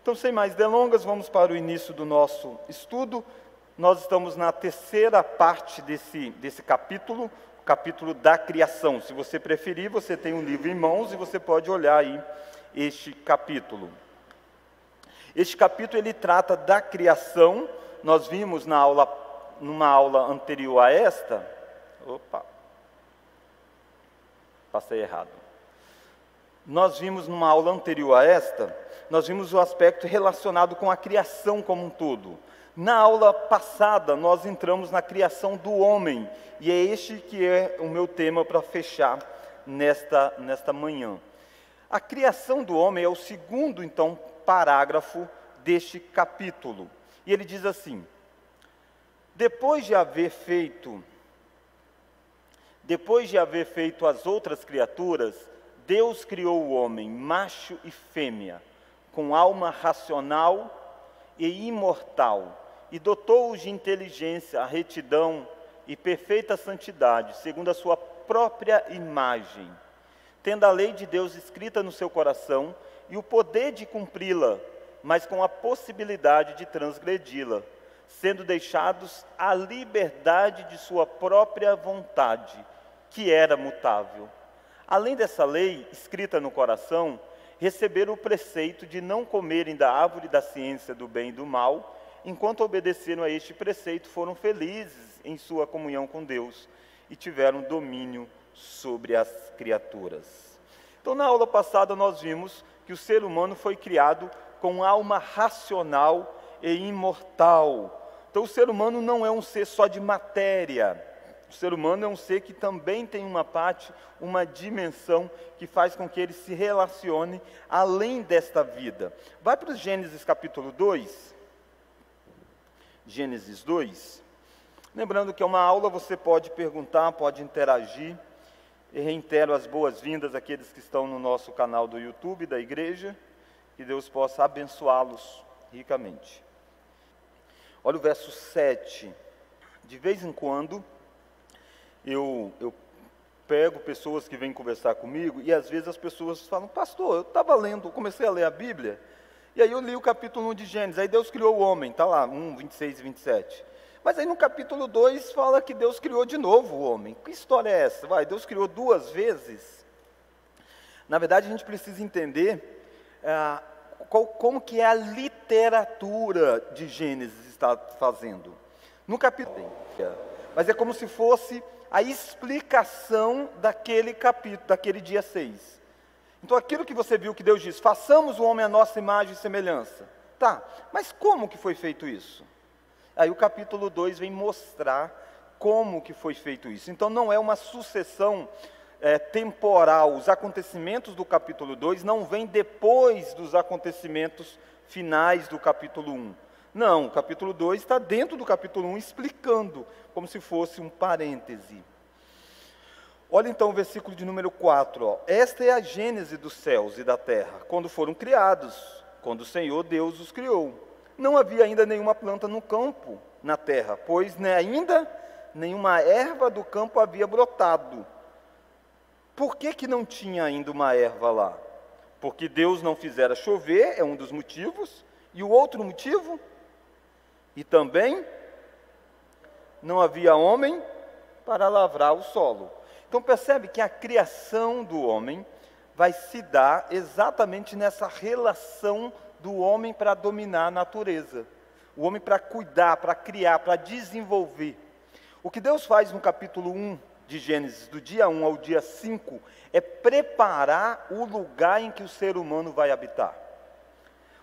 Então, sem mais delongas, vamos para o início do nosso estudo. Nós estamos na terceira parte desse capítulo, o capítulo da criação. Se você preferir, você tem um livro em mãos e você pode olhar aí este capítulo. Este capítulo ele trata da criação. Nós vimos numa aula anterior a esta. Passei errado. Nós vimos numa aula anterior a esta, nós vimos o aspecto relacionado com a criação como um todo. Na aula passada, nós entramos na criação do homem, e é este que é o meu tema para fechar nesta manhã. A criação do homem é o segundo, então, parágrafo deste capítulo. E ele diz assim: depois de haver feito as outras criaturas, Deus criou o homem, macho e fêmea, com alma racional e imortal, e dotou-os de inteligência, retidão e perfeita santidade, segundo a sua própria imagem, tendo a lei de Deus escrita no seu coração e o poder de cumpri-la, mas com a possibilidade de transgredi-la, sendo deixados à liberdade de sua própria vontade, que era mutável. Além dessa lei, escrita no coração, receberam o preceito de não comerem da árvore da ciência do bem e do mal. Enquanto obedeceram a este preceito, foram felizes em sua comunhão com Deus e tiveram domínio sobre as criaturas. Então, na aula passada, nós vimos que o ser humano foi criado com alma racional e imortal. Então, o ser humano não é um ser só de matéria. O ser humano é um ser que também tem uma parte, uma dimensão que faz com que ele se relacione além desta vida. Vai para o Gênesis capítulo 2. Gênesis 2. Lembrando que é uma aula, você pode perguntar, pode interagir. E reitero as boas-vindas àqueles que estão no nosso canal do YouTube da igreja. Que Deus possa abençoá-los ricamente. Olha o verso 7. De vez em quando, eu pego pessoas que vêm conversar comigo e às vezes as pessoas falam: pastor, eu estava lendo, comecei a ler a Bíblia, e aí eu li o capítulo 1 de Gênesis, aí Deus criou o homem, está lá, 1, 26 e 27. Mas aí no capítulo 2 fala que Deus criou de novo o homem. Que história é essa? Deus criou duas vezes? Na verdade, a gente precisa entender como que a literatura de Gênesis está fazendo. No capítulo, mas é como se fosse a explicação daquele capítulo, daquele dia 6. Então aquilo que você viu que Deus diz: façamos o homem à nossa imagem e semelhança. Tá, mas como que foi feito isso? Aí o capítulo 2 vem mostrar como que foi feito isso. Então não é uma sucessão temporal. Os acontecimentos do capítulo 2 não vêm depois dos acontecimentos finais do capítulo 1. Não, o capítulo 2 está dentro do capítulo 1, explicando, como se fosse um parêntese. Olha então o versículo de número 4. Esta é a gênese dos céus e da terra, quando foram criados, quando o Senhor Deus os criou. Não havia ainda nenhuma planta no campo, na terra, pois ainda nenhuma erva do campo havia brotado. Por que não tinha ainda uma erva lá? Porque Deus não fizera chover, é um dos motivos. E o outro motivo? E também não havia homem para lavrar o solo. Então percebe que a criação do homem vai se dar exatamente nessa relação do homem para dominar a natureza. O homem para cuidar, para criar, para desenvolver. O que Deus faz no capítulo 1 de Gênesis, do dia 1 ao dia 5, é preparar o lugar em que o ser humano vai habitar.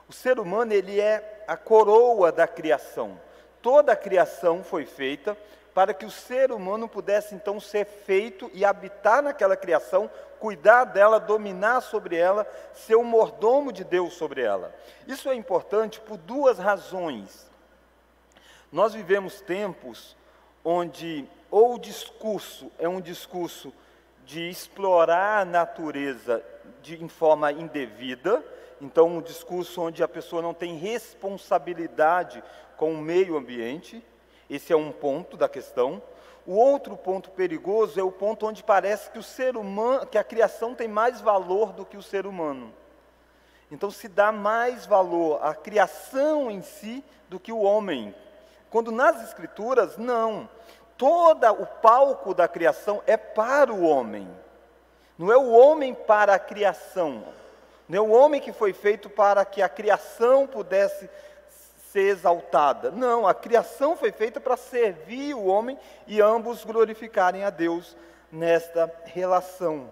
O ser humano, ele é a coroa da criação. Toda a criação foi feita para que o ser humano pudesse então ser feito e habitar naquela criação, cuidar dela, dominar sobre ela, ser o mordomo de Deus sobre ela. Isso é importante por duas razões. Nós vivemos tempos onde ou o discurso é um discurso de explorar a natureza em forma indevida, então um discurso onde a pessoa não tem responsabilidade com o meio ambiente. Esse é um ponto da questão. O outro ponto perigoso é o ponto onde parece que o ser humano, que a criação tem mais valor do que o ser humano. Então se dá mais valor à criação em si do que o homem. Quando nas Escrituras, não. Todo o palco da criação é para o homem. Não é o homem para a criação. Não é o homem que foi feito para que a criação pudesse ser exaltada. Não, a criação foi feita para servir o homem e ambos glorificarem a Deus nesta relação.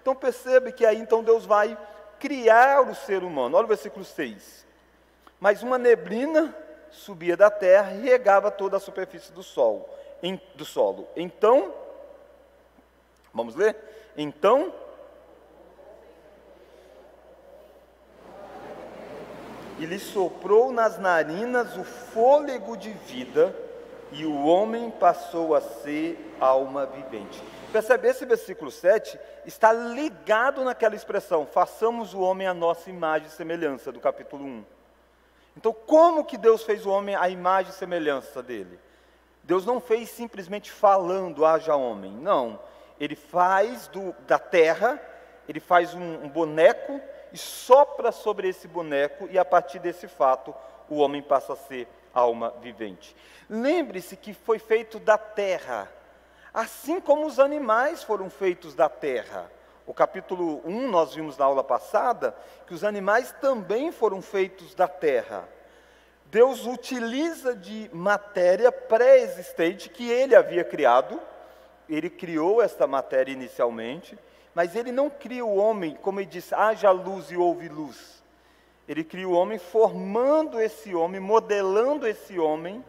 Então percebe que aí então Deus vai criar o ser humano. Olha o versículo 6. Mas uma neblina subia da terra e regava toda a superfície do solo. Então, vamos ler? Então, e lhe soprou nas narinas o fôlego de vida, e o homem passou a ser alma vivente. Percebe, esse versículo 7 está ligado naquela expressão, façamos o homem à nossa imagem e semelhança, do capítulo 1. Então, como que Deus fez o homem à imagem e semelhança dele? Deus não fez simplesmente falando, haja homem. Não, ele faz da terra, ele faz um boneco e sopra sobre esse boneco, e a partir desse fato, o homem passa a ser alma vivente. Lembre-se que foi feito da terra, assim como os animais foram feitos da terra. O capítulo 1, nós vimos na aula passada, que os animais também foram feitos da terra. Deus utiliza de matéria pré-existente que Ele havia criado. Ele criou esta matéria inicialmente, mas Ele não cria o homem, como Ele disse, haja luz e houve luz. Ele cria o homem formando esse homem, modelando esse homem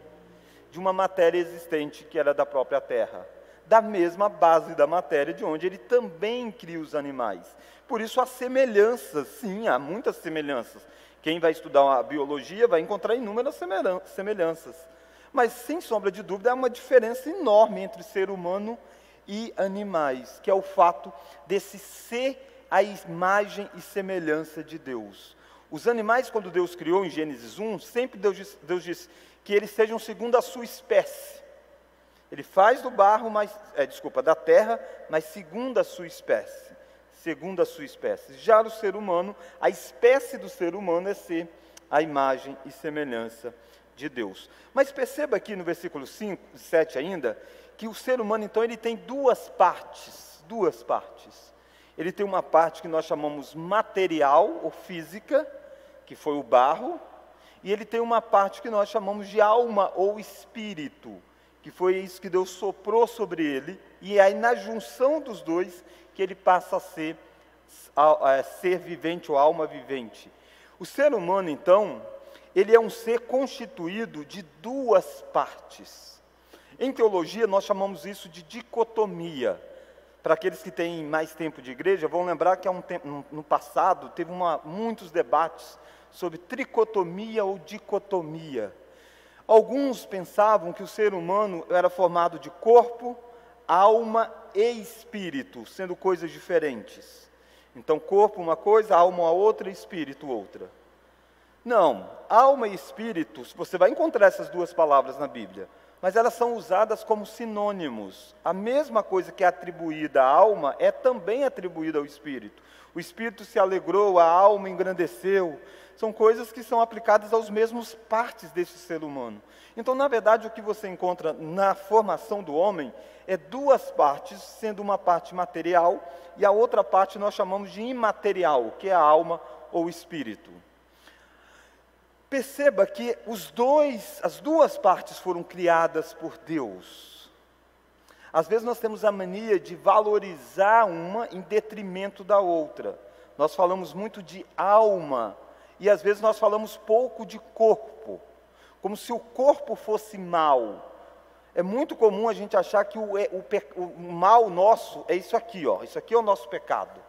de uma matéria existente que era da própria terra. Da mesma base da matéria de onde Ele também cria os animais. Por isso há semelhanças, sim, há muitas semelhanças. Quem vai estudar a biologia vai encontrar inúmeras semelhanças. Mas, sem sombra de dúvida, há uma diferença enorme entre ser humano e animais, que é o fato desse ser a imagem e semelhança de Deus. Os animais, quando Deus criou em Gênesis 1, sempre Deus disse que eles sejam segundo a sua espécie. Ele faz do barro, da terra, mas segundo a sua espécie. Segundo a sua espécie. Já o ser humano, a espécie do ser humano é ser a imagem e semelhança de Deus. Mas perceba aqui no versículo 7 ainda, que o ser humano, então, ele tem duas partes. Ele tem uma parte que nós chamamos material ou física, que foi o barro, e ele tem uma parte que nós chamamos de alma ou espírito, que foi isso que Deus soprou sobre ele, e aí na junção dos dois que ele passa a ser vivente ou alma vivente. O ser humano, então, ele é um ser constituído de duas partes. Em teologia, nós chamamos isso de dicotomia. Para aqueles que têm mais tempo de igreja, vão lembrar que no passado teve muitos debates sobre tricotomia ou dicotomia. Alguns pensavam que o ser humano era formado de corpo, alma e espírito, sendo coisas diferentes. Então, corpo uma coisa, alma outra e espírito outra. Não, alma e espírito, você vai encontrar essas duas palavras na Bíblia, mas elas são usadas como sinônimos. A mesma coisa que é atribuída à alma é também atribuída ao espírito. O espírito se alegrou, a alma engrandeceu. São coisas que são aplicadas aos mesmos partes desse ser humano. Então, na verdade, o que você encontra na formação do homem é duas partes, sendo uma parte material e a outra parte nós chamamos de imaterial, que é a alma ou o espírito. Perceba que as duas partes foram criadas por Deus. Às vezes nós temos a mania de valorizar uma em detrimento da outra. Nós falamos muito de alma e às vezes nós falamos pouco de corpo, como se o corpo fosse mal. É muito comum a gente achar que o mal nosso é isso aqui, ó. Isso aqui é o nosso pecado.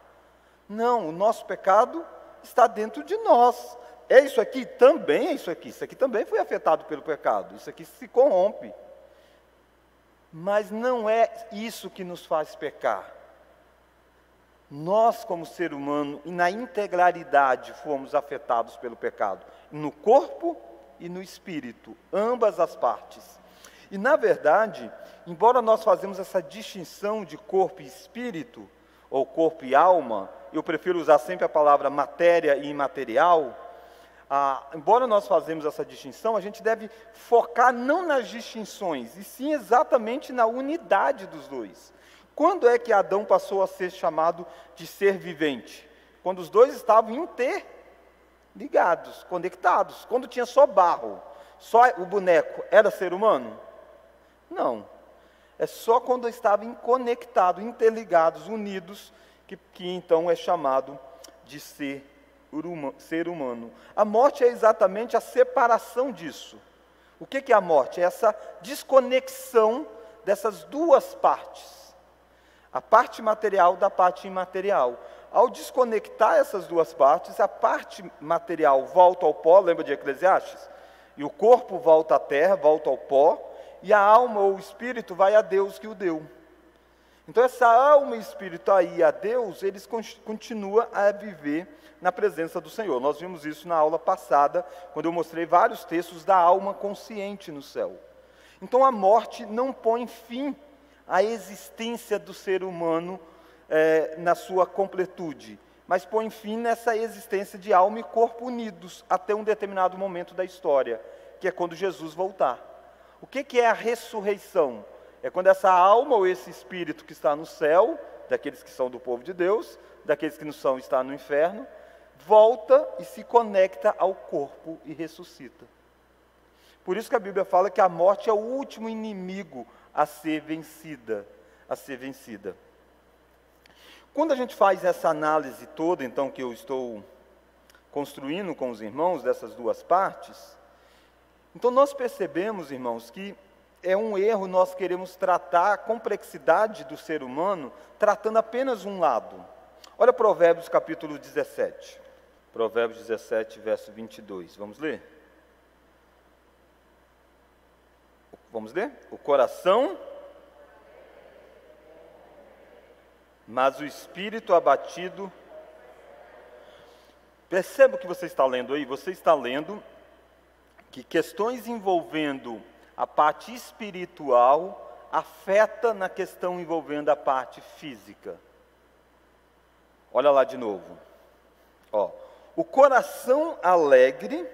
Não, o nosso pecado está dentro de nós. É isso aqui? Também é isso aqui. Isso aqui também foi afetado pelo pecado. Isso aqui se corrompe. Mas não é isso que nos faz pecar. Nós, como ser humano, e na integralidade, fomos afetados pelo pecado. No corpo e no espírito. Ambas as partes. E, na verdade, embora nós fazemos essa distinção de corpo e espírito, ou corpo e alma, eu prefiro usar sempre a palavra matéria e imaterial, embora nós fazemos essa distinção, a gente deve focar não nas distinções, e sim exatamente na unidade dos dois. Quando é que Adão passou a ser chamado de ser vivente? Quando os dois estavam interligados, conectados. Quando tinha só barro, só o boneco, era ser humano? Não. É só quando estavam conectados, interligados, unidos, que então é chamado de ser humano. A morte é exatamente a separação disso. O que é a morte? É essa desconexão dessas duas partes. A parte material da parte imaterial. Ao desconectar essas duas partes, a parte material volta ao pó, lembra de Eclesiastes? E o corpo volta à terra, volta ao pó, e a alma ou o espírito vai a Deus que o deu. Então essa alma e espírito aí a Deus, eles continuam a viver na presença do Senhor. Nós vimos isso na aula passada, quando eu mostrei vários textos da alma consciente no céu. Então a morte não põe fim à existência do ser humano na sua completude, mas põe fim nessa existência de alma e corpo unidos até um determinado momento da história, que é quando Jesus voltar. O que é a ressurreição? É quando essa alma ou esse espírito que está no céu, daqueles que são do povo de Deus, daqueles que não são, está no inferno, volta e se conecta ao corpo e ressuscita. Por isso que a Bíblia fala que a morte é o último inimigo a ser vencida, Quando a gente faz essa análise toda, então, que eu estou construindo com os irmãos, dessas duas partes, então nós percebemos, irmãos, que é um erro nós queremos tratar a complexidade do ser humano, tratando apenas um lado. Olha Provérbios capítulo 17. Provérbios 17, verso 22. Vamos ler? Vamos ler? O coração, mas o espírito abatido. Perceba o que você está lendo aí? Você está lendo que questões envolvendo a parte espiritual afeta na questão envolvendo a parte física. Olha lá de novo. O coração alegre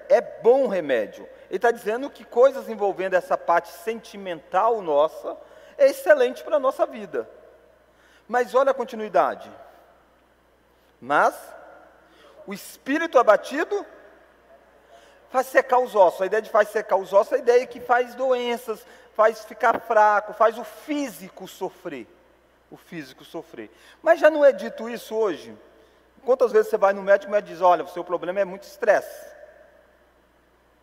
é bom remédio. Ele está dizendo que coisas envolvendo essa parte sentimental nossa é excelente para a nossa vida. Mas olha a continuidade. Mas o espírito abatido faz secar os ossos. A ideia de faz secar os ossos é a ideia que faz doenças, faz ficar fraco, faz o físico sofrer. Mas já não é dito isso hoje? Quantas vezes você vai no médico e o médico diz, olha, o seu problema é muito estresse.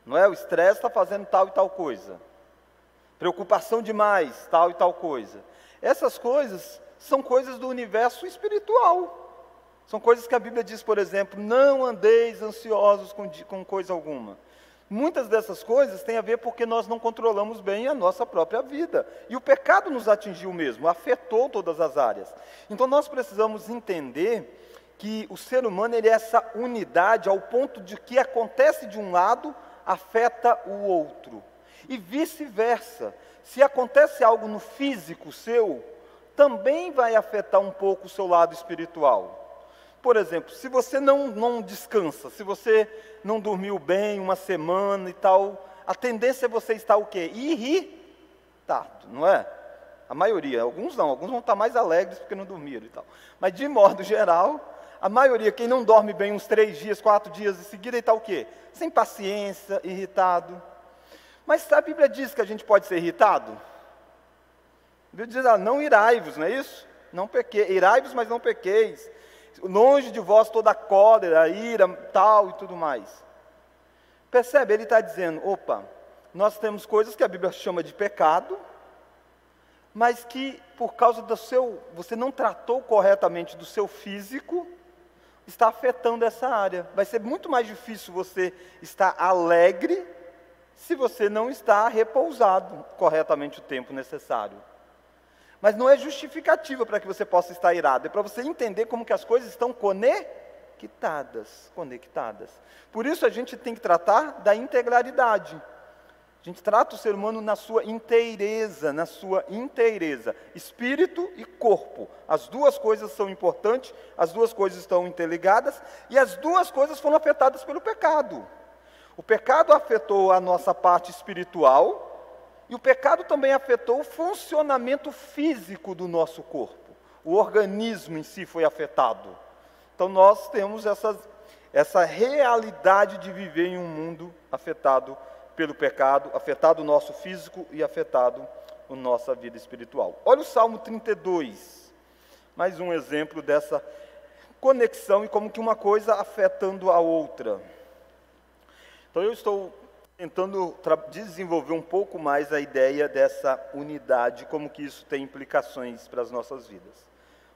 Não é? O estresse está fazendo tal e tal coisa. Preocupação demais, tal e tal coisa. Essas coisas são coisas do universo espiritual. São coisas que a Bíblia diz, por exemplo, não andeis ansiosos com coisa alguma. Muitas dessas coisas têm a ver porque nós não controlamos bem a nossa própria vida. E o pecado nos atingiu mesmo, afetou todas as áreas. Então nós precisamos entender que o ser humano ele é essa unidade ao ponto de que acontece de um lado, afeta o outro. E vice-versa. Se acontece algo no físico seu, também vai afetar um pouco o seu lado espiritual. Por exemplo, se você não descansa, se você não dormiu bem uma semana e tal, a tendência é você estar o quê? Irritado, não é? A maioria, alguns não, alguns vão estar mais alegres porque não dormiram e tal. Mas de modo geral, a maioria, quem não dorme bem uns 3 dias, 4 dias em seguida, está o quê? Sem paciência, irritado. Mas a Bíblia diz que a gente pode ser irritado? A Bíblia diz, não irai-vos, não é isso? Não pequeis, irai-vos, mas não pequeis. Longe de vós toda a cólera, ira, tal e tudo mais. Percebe? Ele está dizendo, nós temos coisas que a Bíblia chama de pecado, mas que por causa você não tratou corretamente do seu físico, está afetando essa área. Vai ser muito mais difícil você estar alegre, se você não está repousado corretamente o tempo necessário. Mas não é justificativa para que você possa estar irado, é para você entender como que as coisas estão conectadas. Por isso a gente tem que tratar da integralidade. A gente trata o ser humano na sua inteireza, espírito e corpo. As duas coisas são importantes, as duas coisas estão interligadas, e as duas coisas foram afetadas pelo pecado. O pecado afetou a nossa parte espiritual, e o pecado também afetou o funcionamento físico do nosso corpo. O organismo em si foi afetado. Então nós temos essa realidade de viver em um mundo afetado pelo pecado, afetado o nosso físico e afetado a nossa vida espiritual. Olha o Salmo 32, mais um exemplo dessa conexão e como que uma coisa afetando a outra. Então eu estou tentando desenvolver um pouco mais a ideia dessa unidade, como que isso tem implicações para as nossas vidas.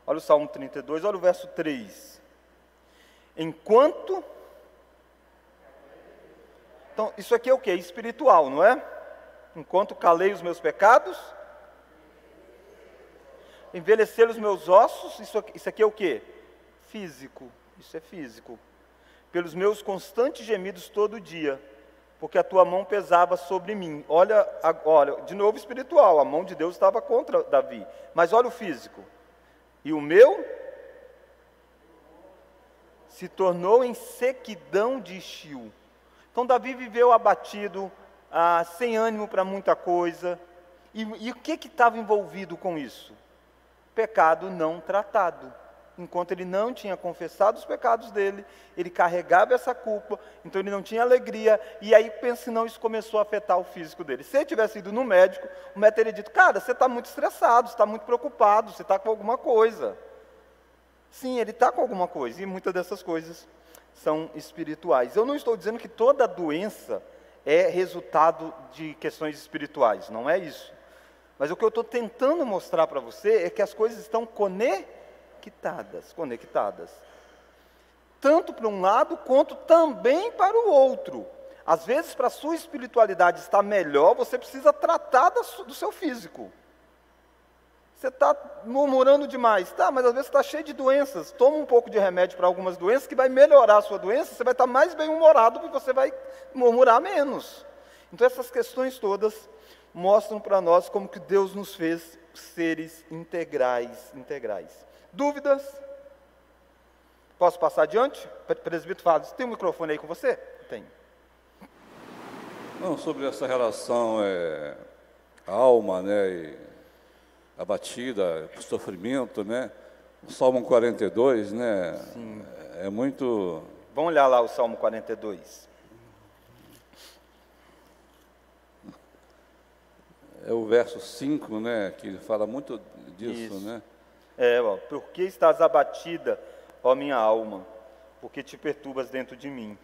Olha o Salmo 32, olha o verso 3. Enquanto... Então, isso aqui é o quê? Espiritual, não é? Enquanto calei os meus pecados, envelhecer os meus ossos, isso aqui é o quê? Físico, isso é físico. Pelos meus constantes gemidos todo dia, porque a tua mão pesava sobre mim. Olha, de novo espiritual, a mão de Deus estava contra Davi. Mas olha o físico. E o meu se tornou em sequidão de estio. Então Davi viveu abatido, sem ânimo para muita coisa. E o que estava envolvido com isso? Pecado não tratado. Enquanto ele não tinha confessado os pecados dele, ele carregava essa culpa, então ele não tinha alegria, e aí pensa, não, isso começou a afetar o físico dele. Se ele tivesse ido no médico, o médico teria dito, cara, você está muito estressado, você está muito preocupado, você está com alguma coisa. Sim, ele está com alguma coisa, e muitas dessas coisas são espirituais. Eu não estou dizendo que toda doença é resultado de questões espirituais, não é isso. Mas o que eu estou tentando mostrar para você é que as coisas estão conectadas. Tanto para um lado, quanto também para o outro. Às vezes, para a sua espiritualidade estar melhor, você precisa tratar do seu físico. Você está murmurando demais, tá, mas às vezes você está cheio de doenças. Toma um pouco de remédio para algumas doenças, que vai melhorar a sua doença, você vai estar mais bem-humorado, porque você vai murmurar menos. Então essas questões todas mostram para nós como que Deus nos fez seres integrais. Dúvidas? Posso passar adiante? Presbítero Fábio, tem um microfone aí com você? Tem. Não, sobre essa relação alma, né, e abatida, sofrimento, né? O Salmo 42, né? Sim. É muito... Vamos olhar lá o Salmo 42. É o verso 5, né? Que fala muito disso, Isso. né? Por que estás abatida, ó minha alma? Porque te perturbas dentro de mim.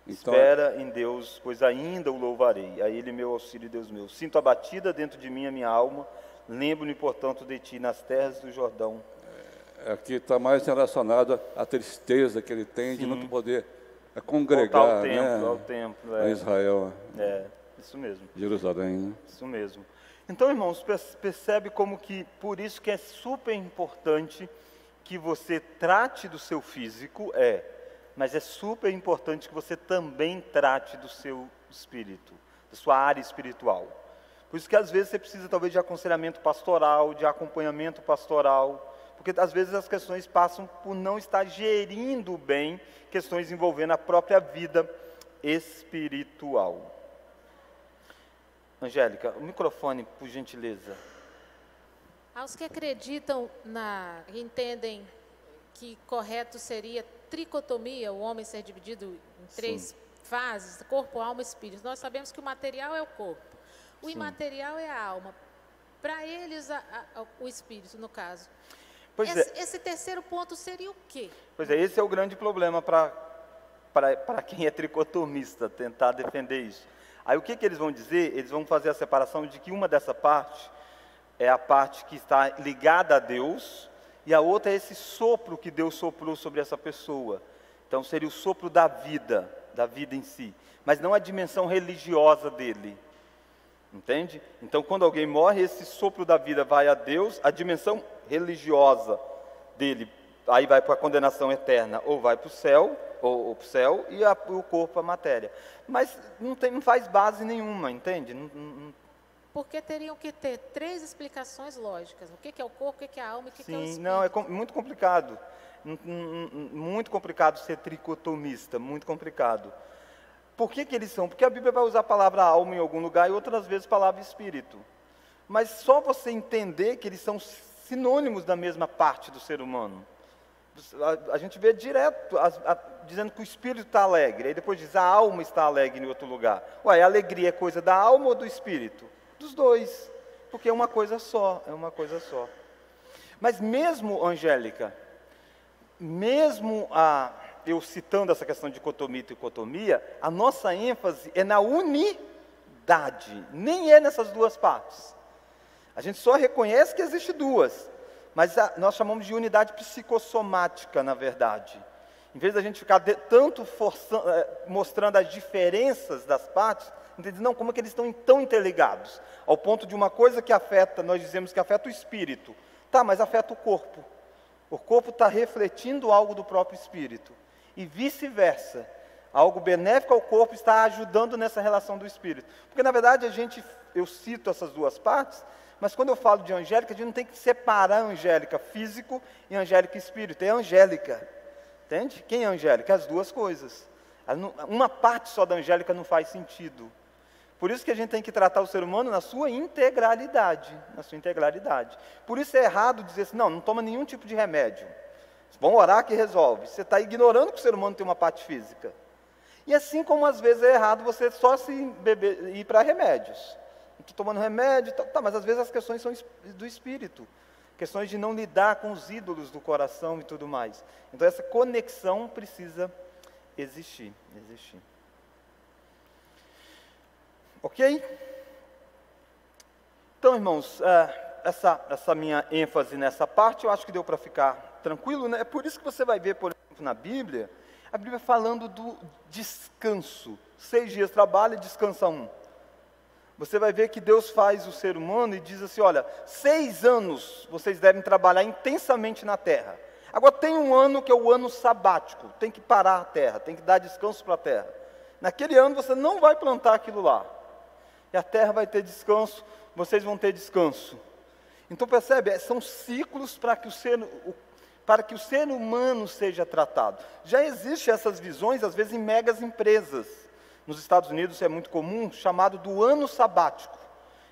Então, Espera em Deus, pois ainda o louvarei. A Ele meu auxílio, Deus meu. Sinto abatida dentro de mim a minha alma. Lembro-me, portanto, de ti nas terras do Jordão. Aqui está mais relacionado à tristeza que ele tem de não poder congregar, Voltar ao né? templo, Em Israel. Isso mesmo. Jerusalém, né? Isso mesmo. Então, irmãos, percebe como que, por isso que é super importante que você trate do seu físico, mas é super importante que você também trate do seu espírito, da sua área espiritual. Por isso que às vezes você precisa talvez de aconselhamento pastoral, de acompanhamento pastoral, porque às vezes as questões passam por não estar gerindo bem questões envolvendo a própria vida espiritual. Angélica, o microfone, por gentileza. Aos que acreditam entendem que correto seria tricotomia, o homem ser dividido em três fases, corpo, alma e espírito. Nós sabemos que o material é o corpo, o imaterial é a alma. Para eles, o espírito, no caso. Esse terceiro ponto seria o quê? Pois é, esse é o grande problema para quem é tricotomista, tentar defender isso. Aí o que eles vão dizer? Eles vão fazer a separação de que uma dessa parte é a parte que está ligada a Deus, e a outra é esse sopro que Deus soprou sobre essa pessoa. Então seria o sopro da vida em si, mas não a dimensão religiosa dele. Entende? Então quando alguém morre, esse sopro da vida vai a Deus, a dimensão religiosa dele, aí vai para a condenação eterna, ou vai para o céu, o céu e o corpo a matéria. Mas não faz base nenhuma, entende? Porque teriam que ter 3 explicações lógicas. O que é o corpo, o que é a alma e o que é o espírito. Sim, não, é muito complicado. Muito complicado ser tricotomista, muito complicado. Por que eles são? Porque a Bíblia vai usar a palavra alma em algum lugar e outras vezes a palavra espírito. Mas só você entender que eles são sinônimos da mesma parte do ser humano. A gente vê direto dizendo que o espírito está alegre, aí depois diz a alma está alegre em outro lugar. Ué, a alegria é coisa da alma ou do espírito? Dos dois, porque é uma coisa só, Mas mesmo, Angélica, mesmo eu citando essa questão de dicotomia e tricotomia, a nossa ênfase é na unidade, nem é nessas duas partes. A gente só reconhece que existe duas, mas nós chamamos de unidade psicossomática, na verdade. Em vez da gente ficar tanto mostrando as diferenças das partes, entende? Não, como é que eles estão tão interligados? Ao ponto de uma coisa que afeta, nós dizemos que afeta o espírito. Tá, mas afeta o corpo. O corpo está refletindo algo do próprio espírito. E vice-versa. Algo benéfico ao corpo está ajudando nessa relação do espírito. Porque, na verdade, eu cito essas duas partes, mas quando eu falo de angélica, a gente não tem que separar angélica físico e angélica espírito. É angélica. Entende? Quem é angélica? As duas coisas. Uma parte só da angélica não faz sentido. Por isso que a gente tem que tratar o ser humano na sua integralidade. Por isso é errado dizer assim, não toma nenhum tipo de remédio. Vamos orar que resolve. Você está ignorando que o ser humano tem uma parte física. E assim como às vezes é errado você só ir para remédios. Estou tomando remédio, mas às vezes as questões são do espírito. Questões de não lidar com os ídolos do coração e tudo mais. Então essa conexão precisa existir. Ok? Então, irmãos, essa minha ênfase nessa parte, eu acho que deu para ficar tranquilo, né? É por isso que você vai ver, por exemplo, na Bíblia, a Bíblia falando do descanso. 6 dias trabalha e descansa 1. Você vai ver que Deus faz o ser humano e diz assim, olha, 6 anos vocês devem trabalhar intensamente na terra. Agora tem um ano que é o ano sabático, tem que parar a terra, tem que dar descanso para a terra. Naquele ano você não vai plantar aquilo lá. E a terra vai ter descanso, vocês vão ter descanso. Então percebe, são ciclos para que o ser humano seja tratado. Já existem essas visões, às vezes, em megas empresas. Nos Estados Unidos é muito comum, chamado do ano sabático.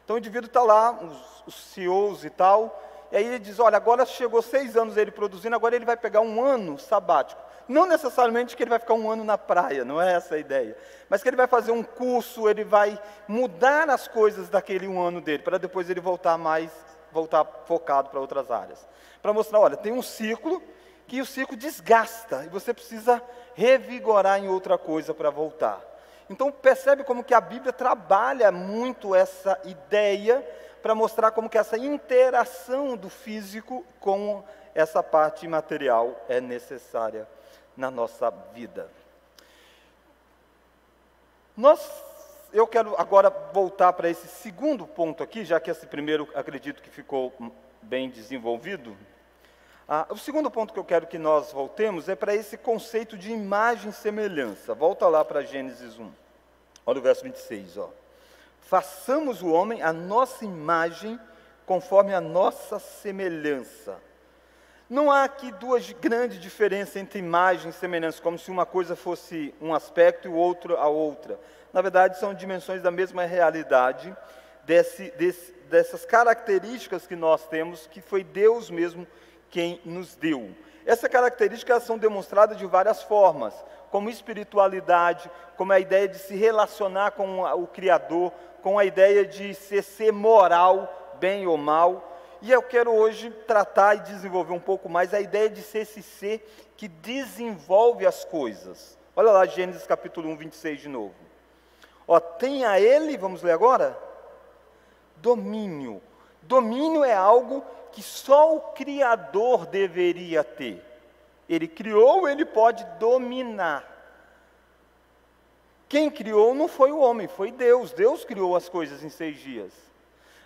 Então o indivíduo está lá, os CEOs e tal, e aí ele diz, olha, agora chegou 6 anos ele produzindo, agora ele vai pegar um ano sabático. Não necessariamente que ele vai ficar um ano na praia, não é essa a ideia. Mas que ele vai fazer um curso, ele vai mudar as coisas daquele um ano dele, para depois ele voltar focado para outras áreas. Para mostrar, olha, tem um ciclo, que o ciclo desgasta, e você precisa revigorar em outra coisa para voltar. Então percebe como que a Bíblia trabalha muito essa ideia, para mostrar como que essa interação do físico com essa parte material é necessária na nossa vida. Eu quero agora voltar para esse segundo ponto aqui, já que esse primeiro acredito que ficou bem desenvolvido. O segundo ponto que eu quero que nós voltemos é para esse conceito de imagem e semelhança. Volta lá para Gênesis 1. Olha o verso 26, ó. Façamos o homem a nossa imagem, conforme a nossa semelhança. Não há aqui duas grandes diferenças entre imagem e semelhança, como se uma coisa fosse um aspecto e o outro a outra. Na verdade, são dimensões da mesma realidade, dessas características que nós temos, que foi Deus mesmo quem nos deu. Essas características são demonstradas de várias formas, como espiritualidade, como a ideia de se relacionar com o Criador, com a ideia de ser moral, bem ou mal. E eu quero hoje tratar e desenvolver um pouco mais a ideia de ser esse ser que desenvolve as coisas. Olha lá Gênesis capítulo 1, 26 de novo. Ó, tem a ele, vamos ler agora? Domínio. Domínio é algo que só o Criador deveria ter. Ele criou, ele pode dominar. Quem criou não foi o homem, foi Deus. Deus criou as coisas em 6 dias.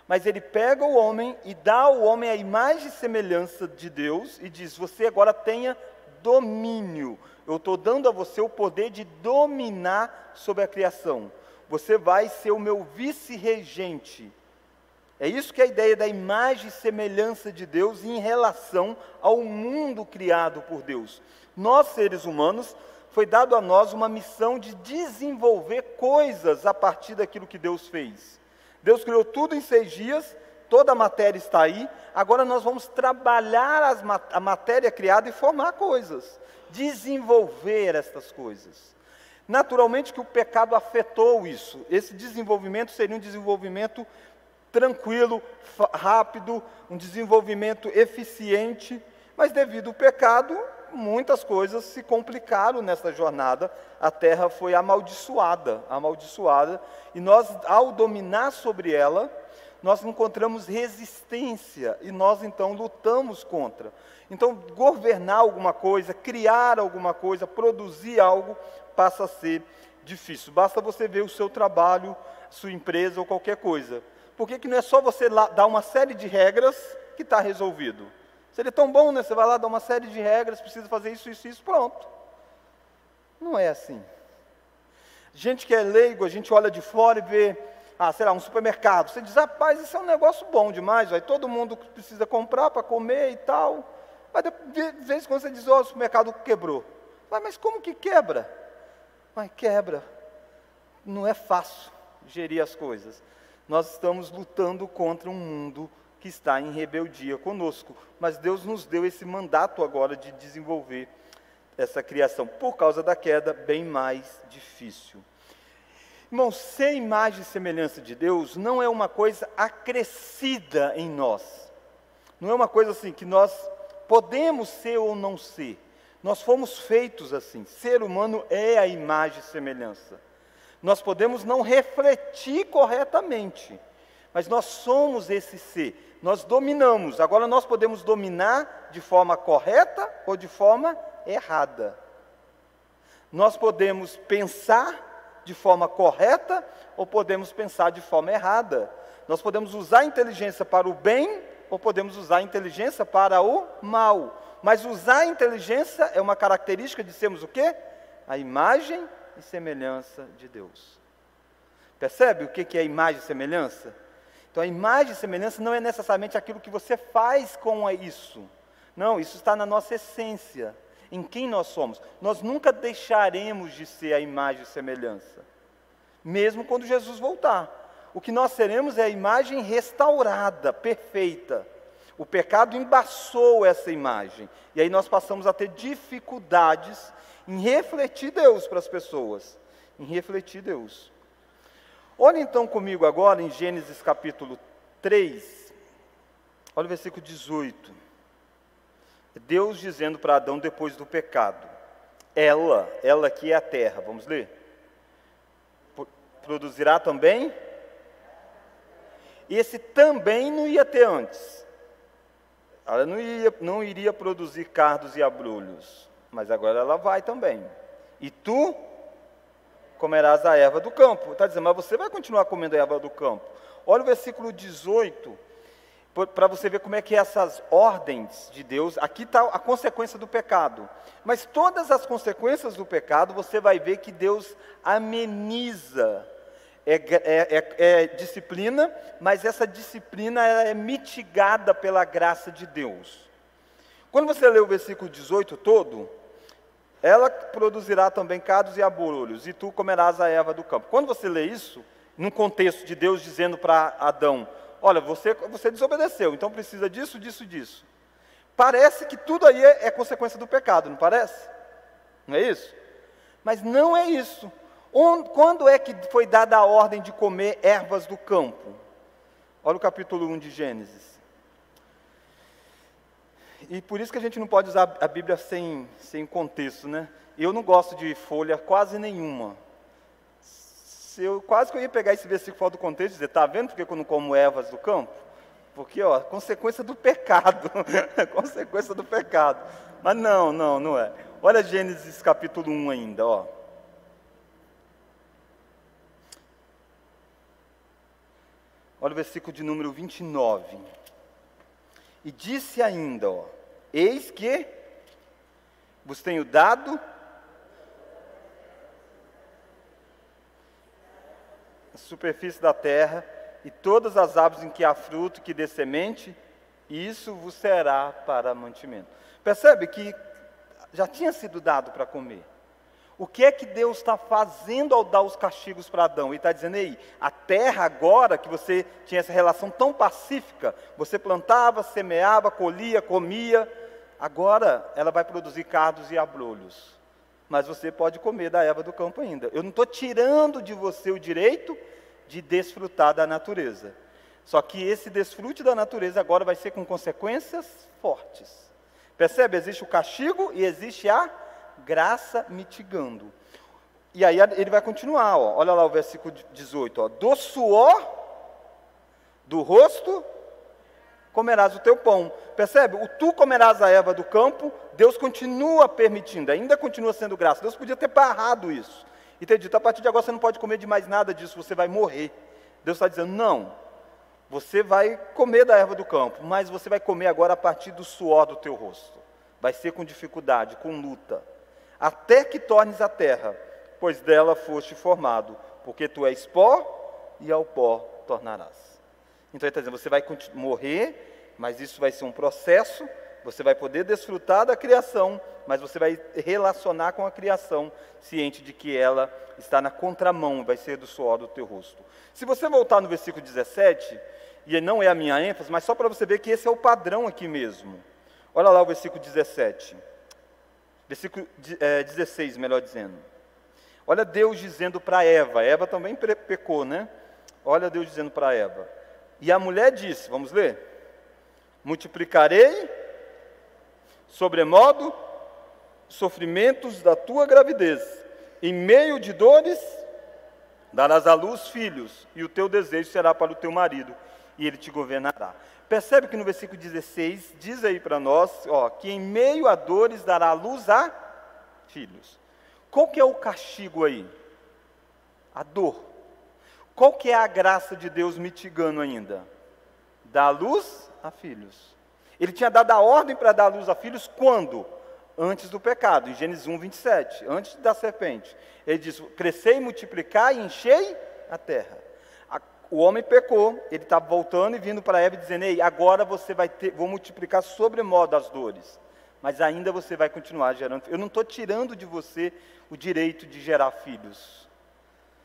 Mas ele pega o homem e dá ao homem a imagem e semelhança de Deus e diz, você agora tenha domínio. Eu estou dando a você o poder de dominar sobre a criação. Você vai ser o meu vice-regente. É isso que é a ideia da imagem e semelhança de Deus em relação ao mundo criado por Deus. Nós, seres humanos, foi dado a nós uma missão de desenvolver coisas a partir daquilo que Deus fez. Deus criou tudo em 6 dias, toda a matéria está aí, agora nós vamos trabalhar a matéria criada e formar coisas, desenvolver estas coisas. Naturalmente que o pecado afetou isso, esse desenvolvimento seria um desenvolvimento tranquilo, rápido, um desenvolvimento eficiente, mas devido ao pecado, muitas coisas se complicaram nessa jornada, a terra foi amaldiçoada, e nós, ao dominar sobre ela, nós encontramos resistência, e nós então lutamos contra. Então, governar alguma coisa, criar alguma coisa, produzir algo, passa a ser difícil. Basta você ver o seu trabalho, sua empresa ou qualquer coisa. Por que não é só você dar uma série de regras que está resolvido? Seria tão bom, né? Você vai lá, dar uma série de regras, precisa fazer isso, isso, isso, pronto. Não é assim. Gente que é leigo, a gente olha de fora e vê, sei lá, um supermercado. Você diz, rapaz, isso é um negócio bom demais, vai, todo mundo precisa comprar para comer e tal. Mas de vez em quando você diz, o supermercado quebrou. Mas como que quebra? Mas quebra. Não é fácil gerir as coisas. Nós estamos lutando contra um mundo que está em rebeldia conosco, mas Deus nos deu esse mandato agora de desenvolver essa criação, por causa da queda, bem mais difícil. Irmãos, ser imagem e semelhança de Deus não é uma coisa acrescida em nós, não é uma coisa assim que nós podemos ser ou não ser, nós fomos feitos assim, ser humano é a imagem e semelhança. Nós podemos não refletir corretamente, mas nós somos esse ser, nós dominamos, agora nós podemos dominar de forma correta ou de forma errada. Nós podemos pensar de forma correta ou podemos pensar de forma errada. Nós podemos usar a inteligência para o bem ou podemos usar a inteligência para o mal. Mas usar a inteligência é uma característica de sermos o quê? A imagem e semelhança de Deus. Percebe o que é imagem e semelhança? Então a imagem e semelhança não é necessariamente aquilo que você faz com isso. Não, isso está na nossa essência, em quem nós somos. Nós nunca deixaremos de ser a imagem e semelhança, mesmo quando Jesus voltar. O que nós seremos é a imagem restaurada, perfeita. O pecado embaçou essa imagem, e aí nós passamos a ter dificuldades em refletir Deus para as pessoas, em refletir Deus. Olha então comigo agora em Gênesis capítulo 3, olha o versículo 18. Deus dizendo para Adão depois do pecado, ela aqui é a terra, vamos ler? Produzirá também? Esse também não ia ter antes. Ela não iria produzir cardos e abrolhos, mas agora ela vai também. E tu comerás a erva do campo. Está dizendo, mas você vai continuar comendo a erva do campo. Olha o versículo 18, para você ver como é que essas ordens de Deus, aqui está a consequência do pecado. Mas todas as consequências do pecado, você vai ver que Deus ameniza. É disciplina, mas essa disciplina é mitigada pela graça de Deus. Quando você lê o versículo 18 todo, ela produzirá também cardos e abrolhos, e tu comerás a erva do campo. Quando você lê isso, num contexto de Deus dizendo para Adão, olha, você desobedeceu, então precisa disso, disso, disso. Parece que tudo aí é consequência do pecado, não parece? Não é isso? Mas não é isso. Quando é que foi dada a ordem de comer ervas do campo? Olha o capítulo 1 de Gênesis. E por isso que a gente não pode usar a Bíblia sem contexto, né? Eu não gosto de folha quase nenhuma. Quase que eu ia pegar esse versículo fora do contexto e dizer, está vendo porque eu não como ervas do campo? Porque, consequência do pecado. Consequência do pecado. Mas não é. Olha Gênesis capítulo 1 ainda, Olha o versículo de número 29. E disse ainda, eis que vos tenho dado a superfície da terra e todas as árvores em que há fruto, que dê semente, e isso vos será para mantimento. Percebe que já tinha sido dado para comer. O que é que Deus está fazendo ao dar os castigos para Adão? Ele está dizendo, ei, a terra agora que você tinha essa relação tão pacífica, você plantava, semeava, colhia, comia, agora ela vai produzir cardos e abrolhos. Mas você pode comer da erva do campo ainda. Eu não estou tirando de você o direito de desfrutar da natureza. Só que esse desfrute da natureza agora vai ser com consequências fortes. Percebe? Existe o castigo e existe a graça mitigando. E aí ele vai continuar, ó. Olha lá o versículo 18, ó. Do suor do rosto comerás o teu pão. Percebe? O tu comerás a erva do campo, Deus continua permitindo, ainda continua sendo graça. Deus podia ter barrado isso e ter dito, a partir de agora você não pode comer de mais nada disso, você vai morrer. Deus está dizendo, não, você vai comer da erva do campo, mas você vai comer agora a partir do suor do teu rosto. Vai ser com dificuldade, com luta, até que tornes a terra, pois dela foste formado, porque tu és pó e ao pó tornarás. Então ele está dizendo, você vai morrer, mas isso vai ser um processo, você vai poder desfrutar da criação, mas você vai relacionar com a criação, ciente de que ela está na contramão, vai ser do suor do teu rosto. Se você voltar no versículo 17, e não é a minha ênfase, mas só para você ver que esse é o padrão aqui mesmo. Olha lá o versículo 17. Versículo 16, melhor dizendo. Olha Deus dizendo para Eva. Eva também pecou, né? Olha Deus dizendo para Eva. E a mulher disse, vamos ler? Multiplicarei sobremodo sofrimentos da tua gravidez. Em meio de dores darás à luz filhos, e o teu desejo será para o teu marido, e ele te governará. Percebe que no versículo 16, diz aí para nós, ó, que em meio a dores dará à luz a filhos. Qual que é o castigo aí? A dor. Qual que é a graça de Deus mitigando ainda? Dar à luz a filhos. Ele tinha dado a ordem para dar à luz a filhos quando? Antes do pecado, em Gênesis 1, 27, antes da serpente. Ele diz, crescei, multiplicai e enchei a terra. O homem pecou, ele está voltando e vindo para Eva dizendo, ei, agora você vai ter, vou multiplicar sobremodo as dores, mas ainda você vai continuar gerando. Eu não estou tirando de você o direito de gerar filhos,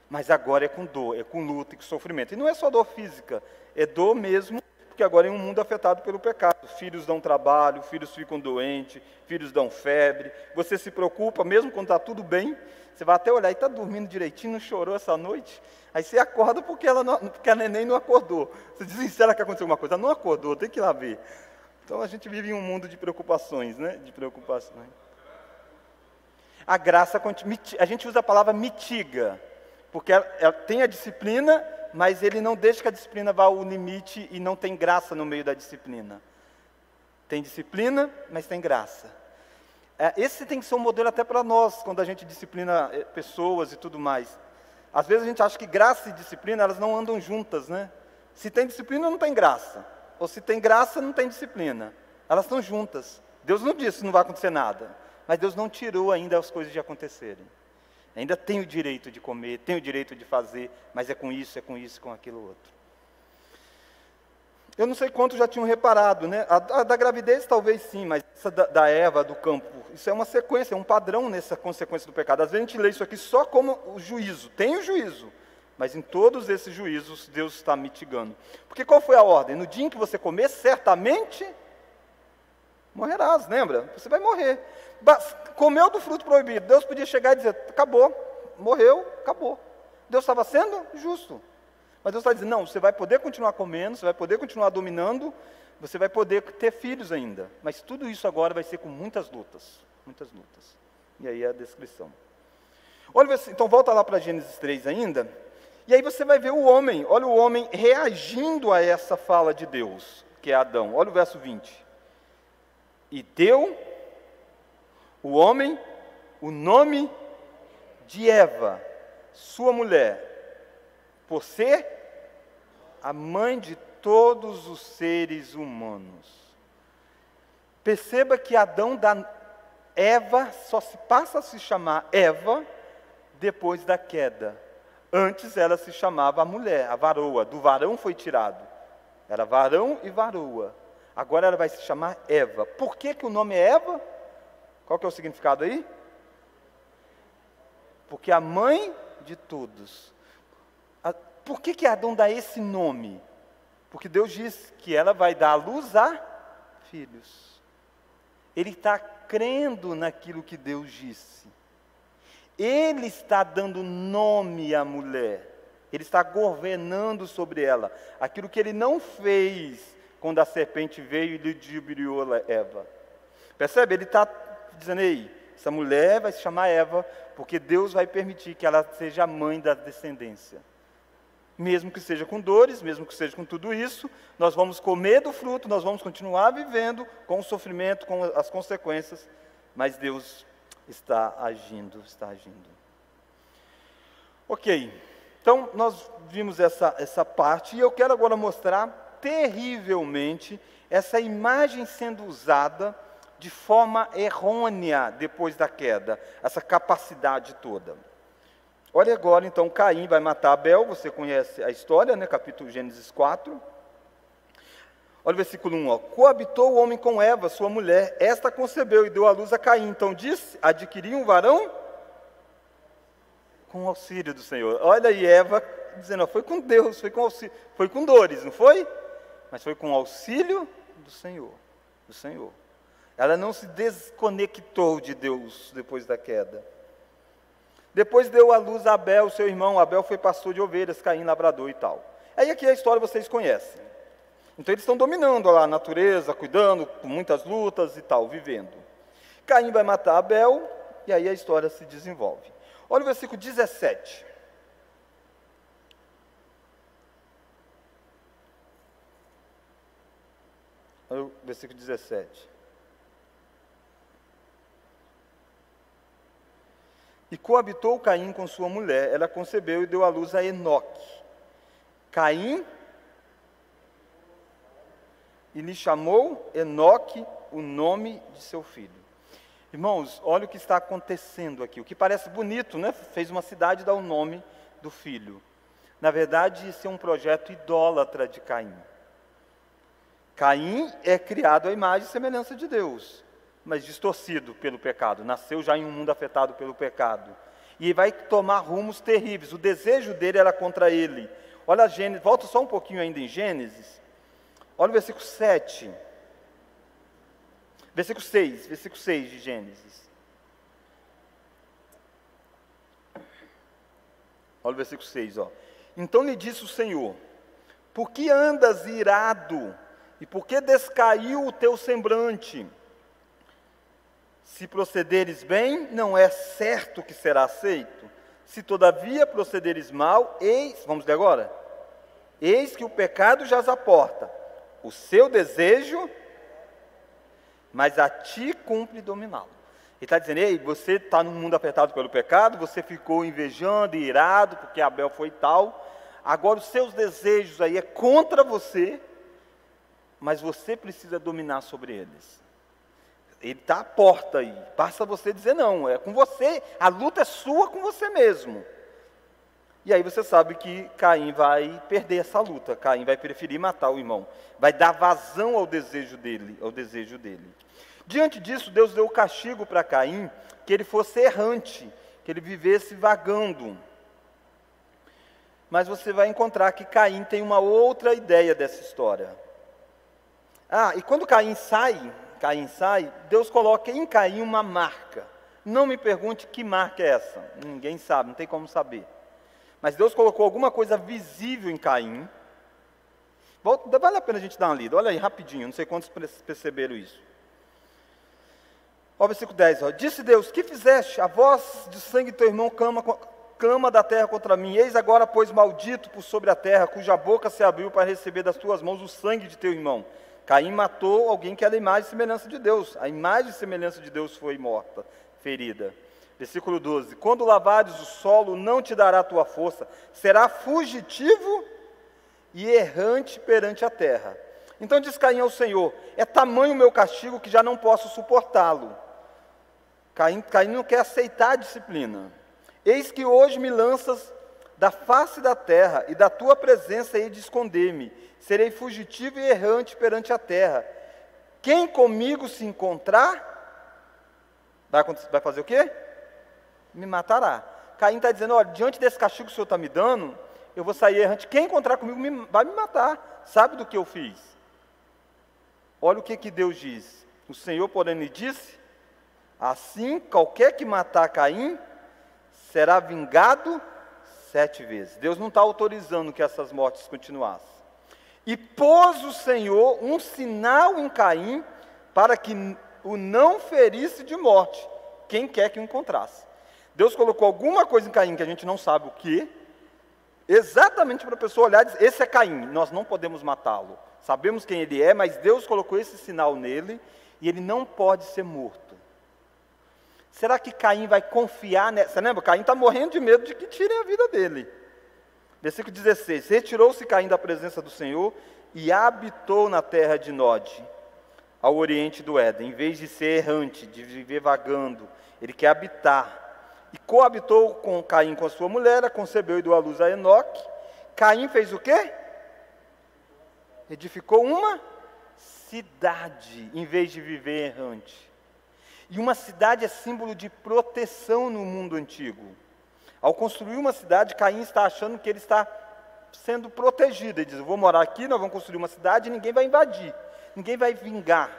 mas agora é com dor, é com luta e com sofrimento. E não é só dor física, é dor mesmo, porque agora é um mundo afetado pelo pecado. Filhos dão trabalho, filhos ficam doentes, filhos dão febre. Você se preocupa, mesmo quando está tudo bem, você vai até olhar e está dormindo direitinho, não chorou essa noite? Aí você acorda porque a neném não acordou. Você diz, será que aconteceu alguma coisa? Não acordou, tem que ir lá ver. Então a gente vive em um mundo de preocupações, né? De preocupações. A graça, a gente usa a palavra mitiga, porque ela tem a disciplina, mas ele não deixa que a disciplina vá ao limite e não tem graça no meio da disciplina. Tem disciplina, mas tem graça. Esse tem que ser um modelo até para nós, quando a gente disciplina pessoas e tudo mais. Às vezes a gente acha que graça e disciplina, elas não andam juntas, né? Se tem disciplina, não tem graça. Ou se tem graça, não tem disciplina. Elas estão juntas. Deus não disse que não vai acontecer nada. Mas Deus não tirou ainda as coisas de acontecerem. Ainda tem o direito de comer, tem o direito de fazer, mas é com isso, com aquilo outro. Eu não sei quantos já tinham reparado, né? A da gravidez talvez sim, mas essa da Eva, do campo, isso é uma sequência, é um padrão nessa consequência do pecado. Às vezes a gente lê isso aqui só como o juízo, tem o juízo, mas em todos esses juízos Deus está mitigando. Porque qual foi a ordem? No dia em que você comer, certamente morrerás, lembra? Você vai morrer. Comeu do fruto proibido, Deus podia chegar e dizer, acabou, morreu, acabou. Deus estava sendo justo. Mas Deus está dizendo, não, você vai poder continuar comendo, você vai poder continuar dominando, você vai poder ter filhos ainda. Mas tudo isso agora vai ser com muitas lutas, muitas lutas. E aí é a descrição. Olha, então volta lá para Gênesis 3 ainda, e aí você vai ver o homem, olha o homem reagindo a essa fala de Deus, que é Adão. Olha o verso 20. E deu o homem o nome de Eva, sua mulher, por ser a mãe de todos os seres humanos. Perceba que Adão dá Eva só se passa a se chamar Eva depois da queda. Antes ela se chamava a mulher, a varoa, do varão foi tirado. Era varão e varoa. Agora ela vai se chamar Eva. Por que o nome é Eva? Qual que é o significado aí? Porque a mãe de todos. Por que Adão dá esse nome? Porque Deus diz que ela vai dar à luz a filhos. Ele está crendo naquilo que Deus disse. Ele está dando nome à mulher. Ele está governando sobre ela. Aquilo que ele não fez quando a serpente veio e ludibriou Eva. Percebe? Ele está dizendo, ei, essa mulher vai se chamar Eva, porque Deus vai permitir que ela seja a mãe da descendência. Mesmo que seja com dores, mesmo que seja com tudo isso, nós vamos comer do fruto, nós vamos continuar vivendo com o sofrimento, com as consequências, mas Deus está agindo, está agindo. Ok, então nós vimos essa parte, e eu quero agora mostrar terrivelmente essa imagem sendo usada de forma errônea depois da queda, essa capacidade toda. Olha agora, então, Caim vai matar Abel, você conhece a história, né? Capítulo Gênesis 4. Olha o versículo 1, ó. Coabitou o homem com Eva, sua mulher, esta concebeu e deu à luz a Caim. Então disse, adquiri um varão com o auxílio do Senhor. Olha aí, Eva dizendo, ó, foi com Deus, foi com auxílio, foi com dores, não foi? Mas foi com o auxílio do Senhor, do Senhor. Ela não se desconectou de Deus depois da queda. Depois deu à luz a Abel, seu irmão. Abel foi pastor de ovelhas, Caim labrador e tal. Aí aqui a história vocês conhecem. Então eles estão dominando lá a natureza, cuidando, com muitas lutas e tal, vivendo. Caim vai matar Abel, e aí a história se desenvolve. Olha o versículo 17. Olha o versículo 17. E coabitou Caim com sua mulher, ela concebeu e deu à luz a Enoque. Caim, e lhe chamou Enoque o nome de seu filho. Irmãos, olha o que está acontecendo aqui. O que parece bonito, né? Fez uma cidade dar o nome do filho. Na verdade, isso é um projeto idólatra de Caim. Caim é criado à imagem e semelhança de Deus, mas distorcido pelo pecado, nasceu já em um mundo afetado pelo pecado, e vai tomar rumos terríveis. O desejo dele era contra ele. Olha Gênesis, volta só um pouquinho ainda em Gênesis, olha o versículo 7, versículo 6 de Gênesis. Olha o versículo 6, ó. Então lhe disse o Senhor, por que andas irado, e por que descaiu o teu semblante? Se procederes bem, não é certo que será aceito. Se todavia procederes mal, vamos ler agora? Eis que o pecado jaz à porta, o seu desejo, mas a ti cumpre dominá-lo. Ele está dizendo, ei, você está num mundo afetado pelo pecado, você ficou invejando e irado, porque Abel foi tal, agora os seus desejos aí é contra você, mas você precisa dominar sobre eles. Ele está à porta aí, basta você dizer não, é com você, a luta é sua com você mesmo. E aí você sabe que Caim vai perder essa luta, Caim vai preferir matar o irmão, vai dar vazão ao desejo dele, Diante disso, Deus deu o castigo para Caim, que ele fosse errante, que ele vivesse vagando. Mas você vai encontrar que Caim tem uma outra ideia dessa história. E quando Caim sai, Deus coloca em Caim uma marca. Não me pergunte que marca é essa, ninguém sabe, não tem como saber. Mas Deus colocou alguma coisa visível em Caim. Vale a pena a gente dar uma lida, olha aí rapidinho, não sei quantos perceberam isso. Olha o versículo 10, ó. Disse Deus, que fizeste? A voz de sangue de teu irmão clama da terra contra mim. Eis agora, pois, maldito por sobre a terra, cuja boca se abriu para receber das tuas mãos o sangue de teu irmão. Caim matou alguém que era a imagem e semelhança de Deus. A imagem e semelhança de Deus foi morta, ferida. Versículo 12. Quando lavares o solo, não te dará a tua força. Será fugitivo e errante perante a terra. Então diz Caim ao Senhor, é tamanho o meu castigo que já não posso suportá-lo. Caim não quer aceitar a disciplina. Eis que hoje me lanças da face da terra, e da tua presença hei de esconder-me. Serei fugitivo e errante perante a terra. Quem comigo se encontrar, vai fazer o quê? Me matará. Caim está dizendo, olha, diante desse castigo que o Senhor está me dando, eu vou sair errante. Quem encontrar comigo vai me matar. Sabe do que eu fiz? Olha o que Deus diz. O Senhor, porém, lhe disse, assim, qualquer que matar Caim, será vingado 7 vezes. Deus não está autorizando que essas mortes continuassem. E pôs o Senhor um sinal em Caim, para que o não ferisse de morte, quem quer que o encontrasse. Deus colocou alguma coisa em Caim, que a gente não sabe o que, exatamente para a pessoa olhar e dizer, esse é Caim, nós não podemos matá-lo. Sabemos quem ele é, mas Deus colocou esse sinal nele, e ele não pode ser morto. Será que Caim vai confiar nessa? Você lembra? Caim está morrendo de medo de que tirem a vida dele. Versículo 16, retirou-se Caim da presença do Senhor, e habitou na terra de Nod, ao oriente do Éden. Em vez de ser errante, de viver vagando, ele quer habitar. E coabitou com Caim com a sua mulher, concebeu e deu à luz a Enoque. Caim fez o quê? Edificou uma cidade, em vez de viver errante. E uma cidade é símbolo de proteção no mundo antigo. Ao construir uma cidade, Caim está achando que ele está sendo protegido. Ele diz, eu vou morar aqui, nós vamos construir uma cidade e ninguém vai invadir, ninguém vai vingar.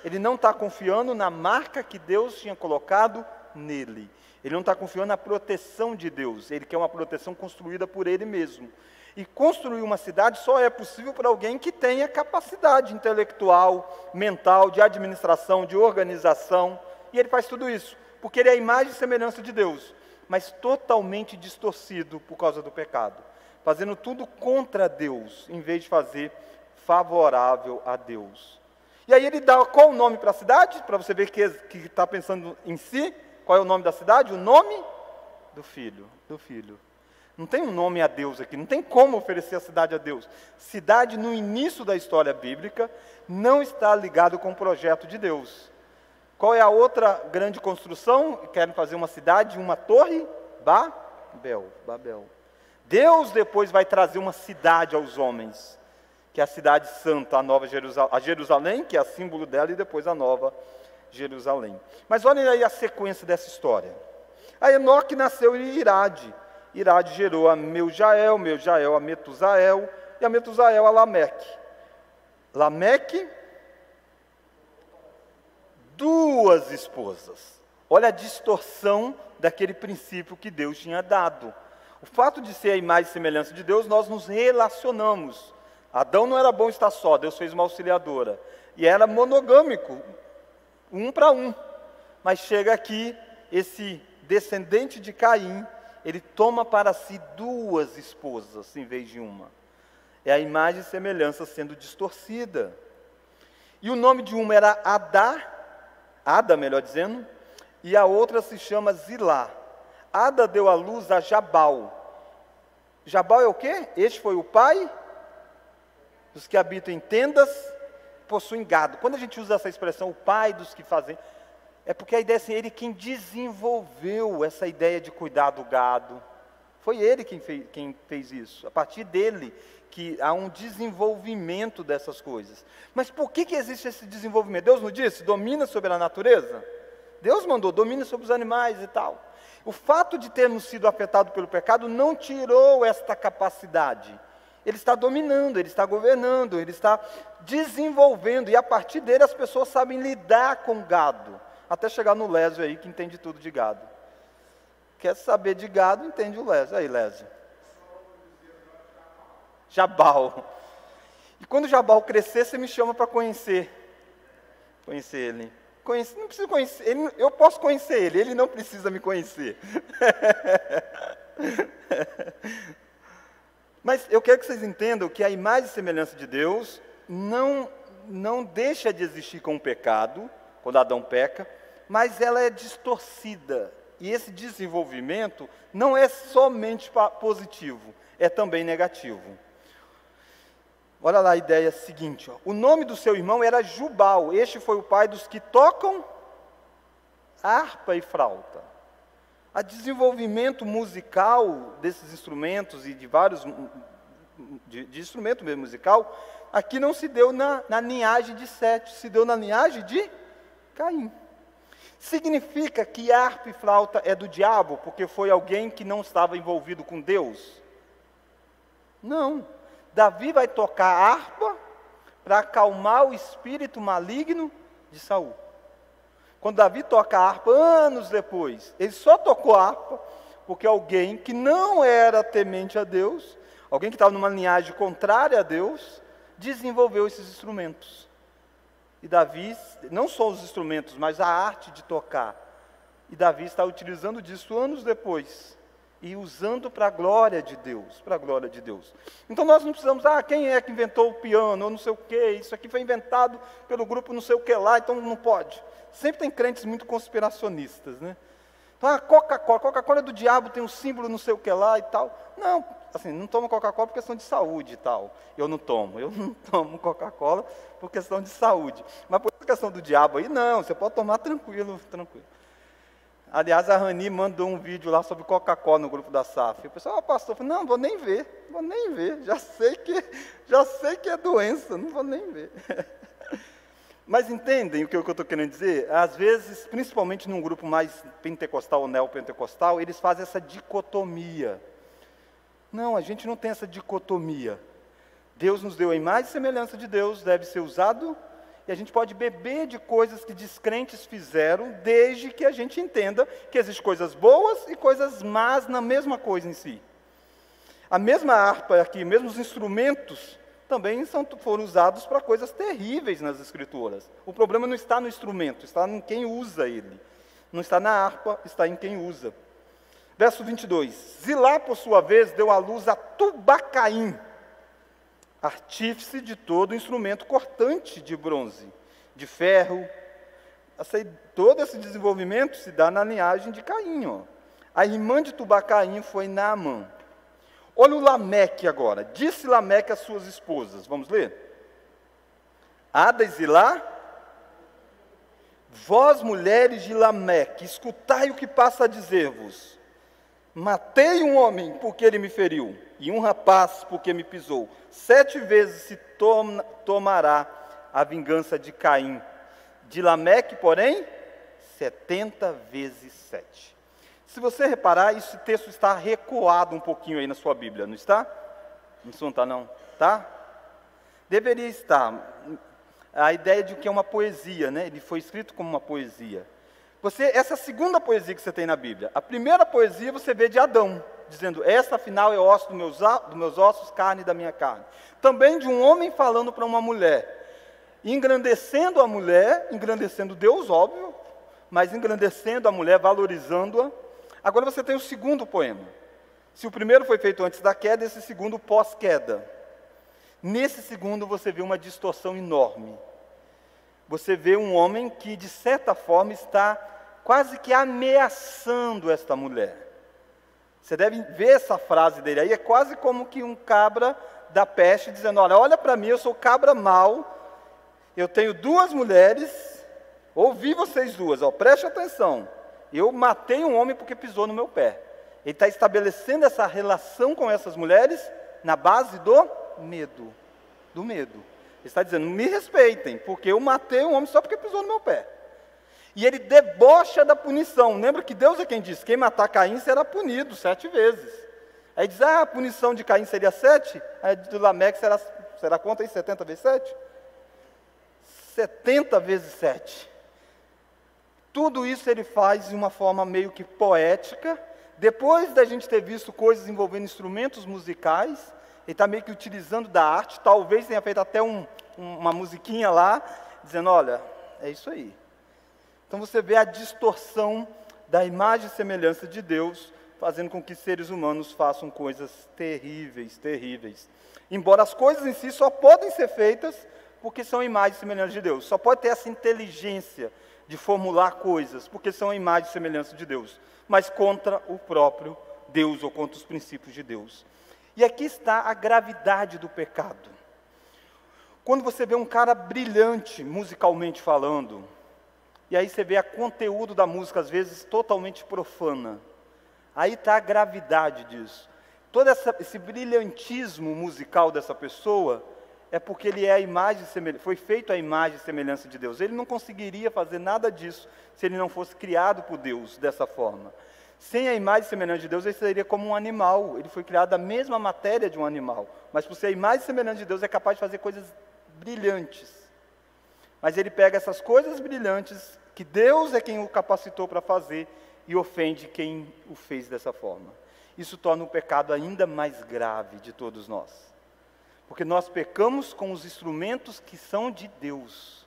Ele não está confiando na marca que Deus tinha colocado nele. Ele não está confiando na proteção de Deus. Ele quer uma proteção construída por ele mesmo. E construir uma cidade só é possível para alguém que tenha capacidade intelectual, mental, de administração, de organização. E ele faz tudo isso, porque ele é a imagem e semelhança de Deus, mas totalmente distorcido por causa do pecado. Fazendo tudo contra Deus, em vez de fazer favorável a Deus. E aí ele dá qual o nome para a cidade? Para você ver que está pensando em si. Qual é o nome da cidade? O nome do Filho. Não tem um nome a Deus aqui, não tem como oferecer a cidade a Deus. Cidade, no início da história bíblica, não está ligado com o projeto de Deus. Qual é a outra grande construção? Querem fazer uma cidade, uma torre? Babel. Deus depois vai trazer uma cidade aos homens, que é a cidade santa, a nova Jerusalém, a Jerusalém, que é a símbolo dela, e depois a nova Jerusalém. Mas olhem aí a sequência dessa história. A Enoque nasceu em Irade. Irade gerou a Meujael a Metusael, e a Metusael a Lameque. Lameque, 2 esposas. Olha a distorção daquele princípio que Deus tinha dado. O fato de ser a imagem e semelhança de Deus, nós nos relacionamos. Adão não era bom estar só, Deus fez uma auxiliadora. E era monogâmico, 1 para 1. Mas chega aqui, esse descendente de Caim, ele toma para si 2 esposas em vez de uma. É a imagem e semelhança sendo distorcida. E o nome de uma era Ada, melhor dizendo, e a outra se chama Zilá. Ada deu à luz a Jabal. Jabal é o quê? Este foi o pai dos que habitam em tendas, possuem gado. Quando a gente usa essa expressão, o pai dos que fazem, é porque a ideia é assim, ele quem desenvolveu essa ideia de cuidar do gado. Foi ele quem fez isso. A partir dele que há um desenvolvimento dessas coisas. Mas por que existe esse desenvolvimento? Deus não disse, domina sobre a natureza? Deus mandou, domina sobre os animais e tal. O fato de termos sido afetados pelo pecado não tirou esta capacidade. Ele está dominando, ele está governando, ele está desenvolvendo. E a partir dele as pessoas sabem lidar com gado. Até chegar no Lésio aí, que entende tudo de gado. Quer saber de gado, entende o Lésio. Aí, Lésio. Jabal. E quando o Jabal crescer, você me chama para conhecer ele. Não preciso conhecer, eu posso conhecer ele não precisa me conhecer. Mas eu quero que vocês entendam que a imagem e semelhança de Deus não deixa de existir com o pecado, quando Adão peca, mas ela é distorcida. E esse desenvolvimento não é somente positivo, é também negativo. Olha lá a ideia seguinte, ó. O nome do seu irmão era Jubal, este foi o pai dos que tocam harpa e flauta. O desenvolvimento musical desses instrumentos e de vários de instrumento mesmo musical, aqui não se deu na linhagem de Sete, se deu na linhagem de Caim. Significa que harpa e flauta é do diabo, porque foi alguém que não estava envolvido com Deus? Não. Davi vai tocar harpa para acalmar o espírito maligno de Saul. Quando Davi toca a harpa, anos depois, ele só tocou a harpa porque alguém que não era temente a Deus, alguém que estava numa linhagem contrária a Deus, desenvolveu esses instrumentos. E Davi, não só os instrumentos, mas a arte de tocar. E Davi está utilizando disso anos depois. E usando para a glória de Deus, para a glória de Deus. Então nós não precisamos, quem é que inventou o piano, ou não sei o quê, isso aqui foi inventado pelo grupo não sei o que lá, então não pode. Sempre tem crentes muito conspiracionistas, né? Então, Coca-Cola é do diabo, tem um símbolo não sei o que lá e tal. Não, assim, não tomo Coca-Cola por questão de saúde e tal. Eu não tomo Coca-Cola por questão de saúde. Mas por questão do diabo aí, não, você pode tomar tranquilo. Aliás, a Rani mandou um vídeo lá sobre Coca-Cola no grupo da SAF. O pessoal, pastor, falou, não vou nem ver, já sei que é doença, não vou nem ver. Mas entendem o que eu estou querendo dizer? Às vezes, principalmente num grupo mais pentecostal ou neopentecostal, eles fazem essa dicotomia. Não, a gente não tem essa dicotomia. Deus nos deu a imagem e semelhança de Deus, deve ser usado, e a gente pode beber de coisas que descrentes fizeram, desde que a gente entenda que existem coisas boas e coisas más na mesma coisa em si. A mesma harpa aqui, mesmos instrumentos, também foram usados para coisas terríveis nas Escrituras. O problema não está no instrumento, está em quem usa ele. Não está na harpa, está em quem usa. Verso 22. Zilá, por sua vez, deu à luz a Tubacaim, artífice de todo instrumento cortante de bronze, de ferro. Todo esse desenvolvimento se dá na linhagem de Caim. Ó. A irmã de Tubacaim foi Naamã. Olha o Lameque agora. Disse Lameque às suas esposas. Vamos ler? Ada e Zilá, vós mulheres de Lameque, escutai o que passa a dizer-vos. Matei um homem porque ele me feriu, e um rapaz porque me pisou. 7 vezes se tomará a vingança de Caim. De Lameque, porém, 70 vezes 7. Se você reparar, esse texto está recuado um pouquinho aí na sua Bíblia, não está? Não está não? Tá? Deveria estar. A ideia de que é uma poesia, né? Ele foi escrito como uma poesia. Essa é a segunda poesia que você tem na Bíblia. A primeira poesia você vê de Adão, dizendo, esta afinal é osso dos meus ossos, carne da minha carne. Também de um homem falando para uma mulher, engrandecendo a mulher, engrandecendo Deus, óbvio, mas engrandecendo a mulher, valorizando-a. Agora você tem o segundo poema. Se o primeiro foi feito antes da queda, esse segundo pós-queda. Nesse segundo você vê uma distorção enorme. Você vê um homem que, de certa forma, está quase que ameaçando esta mulher. Você deve ver essa frase dele aí, é quase como que um cabra da peste dizendo, olha para mim, eu sou cabra mau, eu tenho 2 mulheres, ouvi vocês duas, preste atenção. Eu matei um homem porque pisou no meu pé. Ele está estabelecendo essa relação com essas mulheres na base do medo. Do medo. Ele está dizendo, me respeitem, porque eu matei um homem só porque pisou no meu pé. E ele debocha da punição. Lembra que Deus é quem disse, quem matar Caim será punido 7 vezes. Aí diz, a punição de Caim seria 7, a de Lameque será quanto aí? 70 vezes 7? 70 vezes 7. Tudo isso ele faz de uma forma meio que poética. Depois da gente ter visto coisas envolvendo instrumentos musicais, ele está meio que utilizando da arte, talvez tenha feito até uma musiquinha lá, dizendo, olha, é isso aí. Então você vê a distorção da imagem e semelhança de Deus, fazendo com que seres humanos façam coisas terríveis, terríveis. Embora as coisas em si só podem ser feitas porque são imagens e semelhanças de Deus. Só pode ter essa inteligência de formular coisas, porque são a imagem e semelhança de Deus, mas contra o próprio Deus, ou contra os princípios de Deus. E aqui está a gravidade do pecado. Quando você vê um cara brilhante, musicalmente falando, e aí você vê o conteúdo da música, às vezes, totalmente profana. Aí está a gravidade disso. Todo esse brilhantismo musical dessa pessoa é porque ele é a imagem foi feito à imagem e semelhança de Deus. Ele não conseguiria fazer nada disso se ele não fosse criado por Deus dessa forma. Sem a imagem e semelhança de Deus, ele seria como um animal. Ele foi criado da mesma matéria de um animal. Mas por ser a imagem e semelhança de Deus, é capaz de fazer coisas brilhantes. Mas ele pega essas coisas brilhantes, que Deus é quem o capacitou para fazer, e ofende quem o fez dessa forma. Isso torna o pecado ainda mais grave de todos nós. Porque nós pecamos com os instrumentos que são de Deus,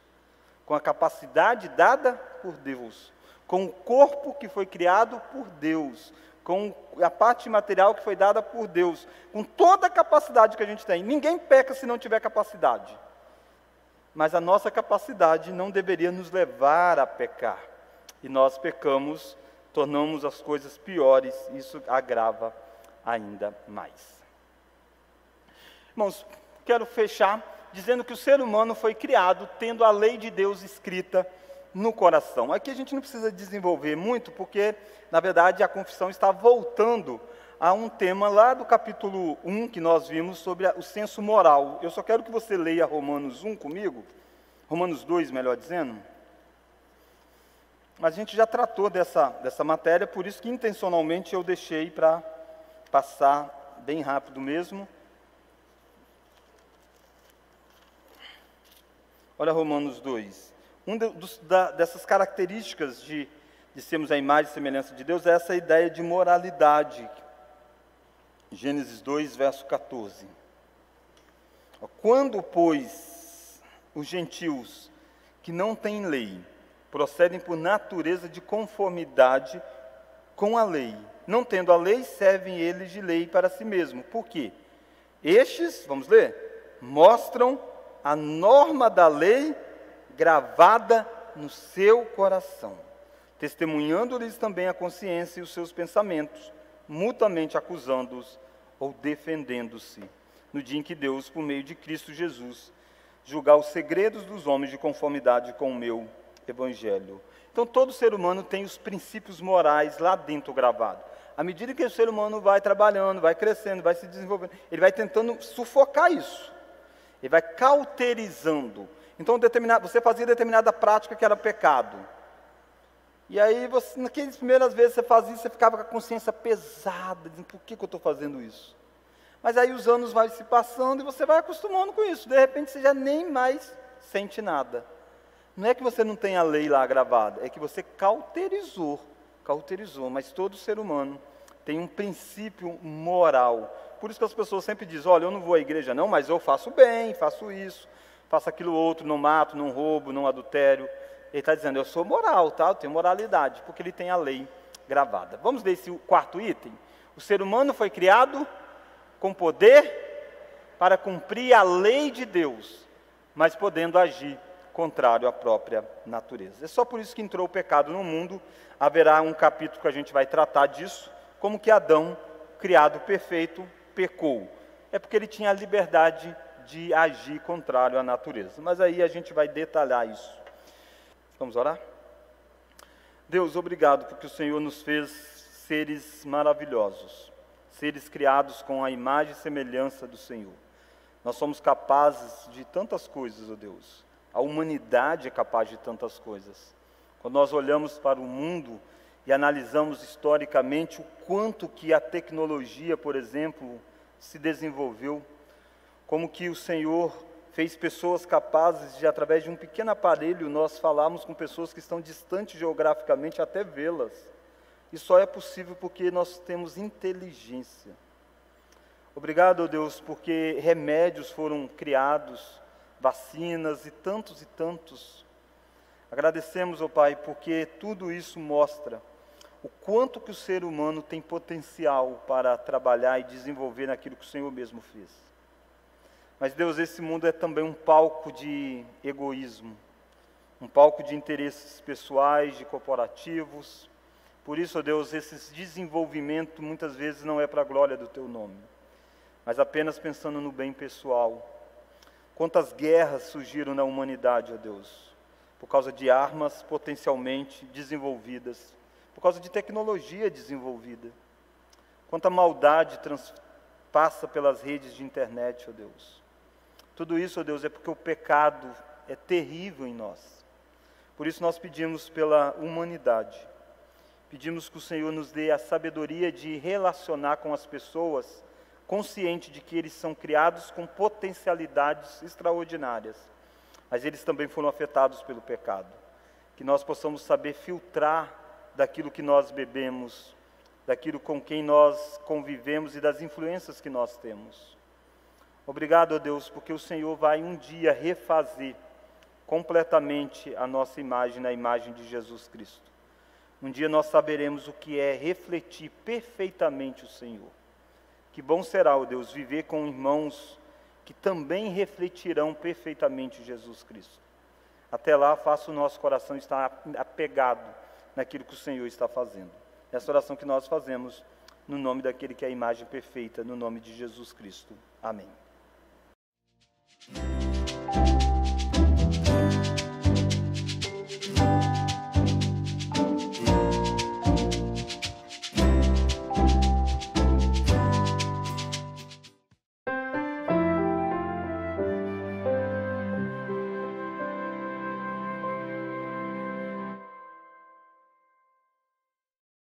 com a capacidade dada por Deus, com o corpo que foi criado por Deus, com a parte material que foi dada por Deus, com toda a capacidade que a gente tem. Ninguém peca se não tiver capacidade. Mas a nossa capacidade não deveria nos levar a pecar. E nós pecamos, tornamos as coisas piores, e isso agrava ainda mais. Irmãos, quero fechar dizendo que o ser humano foi criado tendo a lei de Deus escrita no coração. Aqui a gente não precisa desenvolver muito, porque, na verdade, a confissão está voltando a um tema lá do capítulo 1, que nós vimos, sobre o senso moral. Eu só quero que você leia Romanos 1 comigo, Romanos 2, melhor dizendo. Mas a gente já tratou dessa matéria, por isso que intencionalmente eu deixei para passar bem rápido mesmo. Olha Romanos 2. Dessas características de sermos a imagem e semelhança de Deus é essa ideia de moralidade. Gênesis 2, verso 14. Quando, pois, os gentios que não têm lei procedem por natureza de conformidade com a lei, não tendo a lei, servem eles de lei para si mesmo. Por quê? Estes, vamos ler, mostram a norma da lei gravada no seu coração, testemunhando-lhes também a consciência e os seus pensamentos, mutuamente acusando-os ou defendendo-se, no dia em que Deus, por meio de Cristo Jesus, julgar os segredos dos homens de conformidade com o meu Evangelho. Então todo ser humano tem os princípios morais lá dentro gravados. À medida que o ser humano vai trabalhando, vai crescendo, vai se desenvolvendo, ele vai tentando sufocar isso. Ele vai cauterizando. Então você fazia determinada prática que era pecado. E aí, naquelas primeiras vezes que você fazia, você ficava com a consciência pesada, dizendo, por que eu estou fazendo isso? Mas aí os anos vão se passando e você vai acostumando com isso. De repente você já nem mais sente nada. Não é que você não tenha a lei lá gravada, é que você cauterizou, mas todo ser humano tem um princípio moral. Por isso que as pessoas sempre dizem, olha, eu não vou à igreja não, mas eu faço bem, faço isso, faço aquilo outro, não mato, não roubo, não adultério. Ele está dizendo, eu sou moral, tá? Eu tenho moralidade, porque ele tem a lei gravada. Vamos ver esse quarto item. O ser humano foi criado com poder para cumprir a lei de Deus, mas podendo agir contrário à própria natureza. É só por isso que entrou o pecado no mundo. Haverá um capítulo que a gente vai tratar disso, como que Adão, criado perfeito, pecou. É porque ele tinha a liberdade de agir contrário à natureza. Mas aí a gente vai detalhar isso. Vamos orar? Deus, obrigado porque o Senhor nos fez seres maravilhosos, seres criados com a imagem e semelhança do Senhor. Nós somos capazes de tantas coisas, ó Deus. A humanidade é capaz de tantas coisas. Quando nós olhamos para o mundo e analisamos historicamente o quanto que a tecnologia, por exemplo, se desenvolveu, como que o Senhor fez pessoas capazes de, através de um pequeno aparelho, nós falarmos com pessoas que estão distantes geograficamente, até vê-las. E só é possível porque nós temos inteligência. Obrigado, ó Deus, porque remédios foram criados, vacinas e tantos. Agradecemos, ó Pai, porque tudo isso mostra o quanto que o ser humano tem potencial para trabalhar e desenvolver naquilo que o Senhor mesmo fez. Mas, Deus, esse mundo é também um palco de egoísmo, um palco de interesses pessoais, de corporativos. Por isso, ó Deus, esse desenvolvimento muitas vezes não é para a glória do Teu nome, mas apenas pensando no bem pessoal. Quantas guerras surgiram na humanidade, ó Deus, por causa de armas potencialmente desenvolvidas, por causa de tecnologia desenvolvida. Quanta maldade passa pelas redes de internet, ó Deus. Tudo isso, ó Deus, é porque o pecado é terrível em nós. Por isso nós pedimos pela humanidade. Pedimos que o Senhor nos dê a sabedoria de relacionar com as pessoas, consciente de que eles são criados com potencialidades extraordinárias, mas eles também foram afetados pelo pecado. Que nós possamos saber filtrar daquilo que nós bebemos, daquilo com quem nós convivemos e das influências que nós temos. Obrigado, ó Deus, porque o Senhor vai um dia refazer completamente a nossa imagem na imagem de Jesus Cristo. Um dia nós saberemos o que é refletir perfeitamente o Senhor. Que bom será, ó Deus, viver com irmãos que também refletirão perfeitamente Jesus Cristo. Até lá, faça o nosso coração estar apegado naquilo que o Senhor está fazendo. Essa oração que nós fazemos no nome daquele que é a imagem perfeita, no nome de Jesus Cristo. Amém.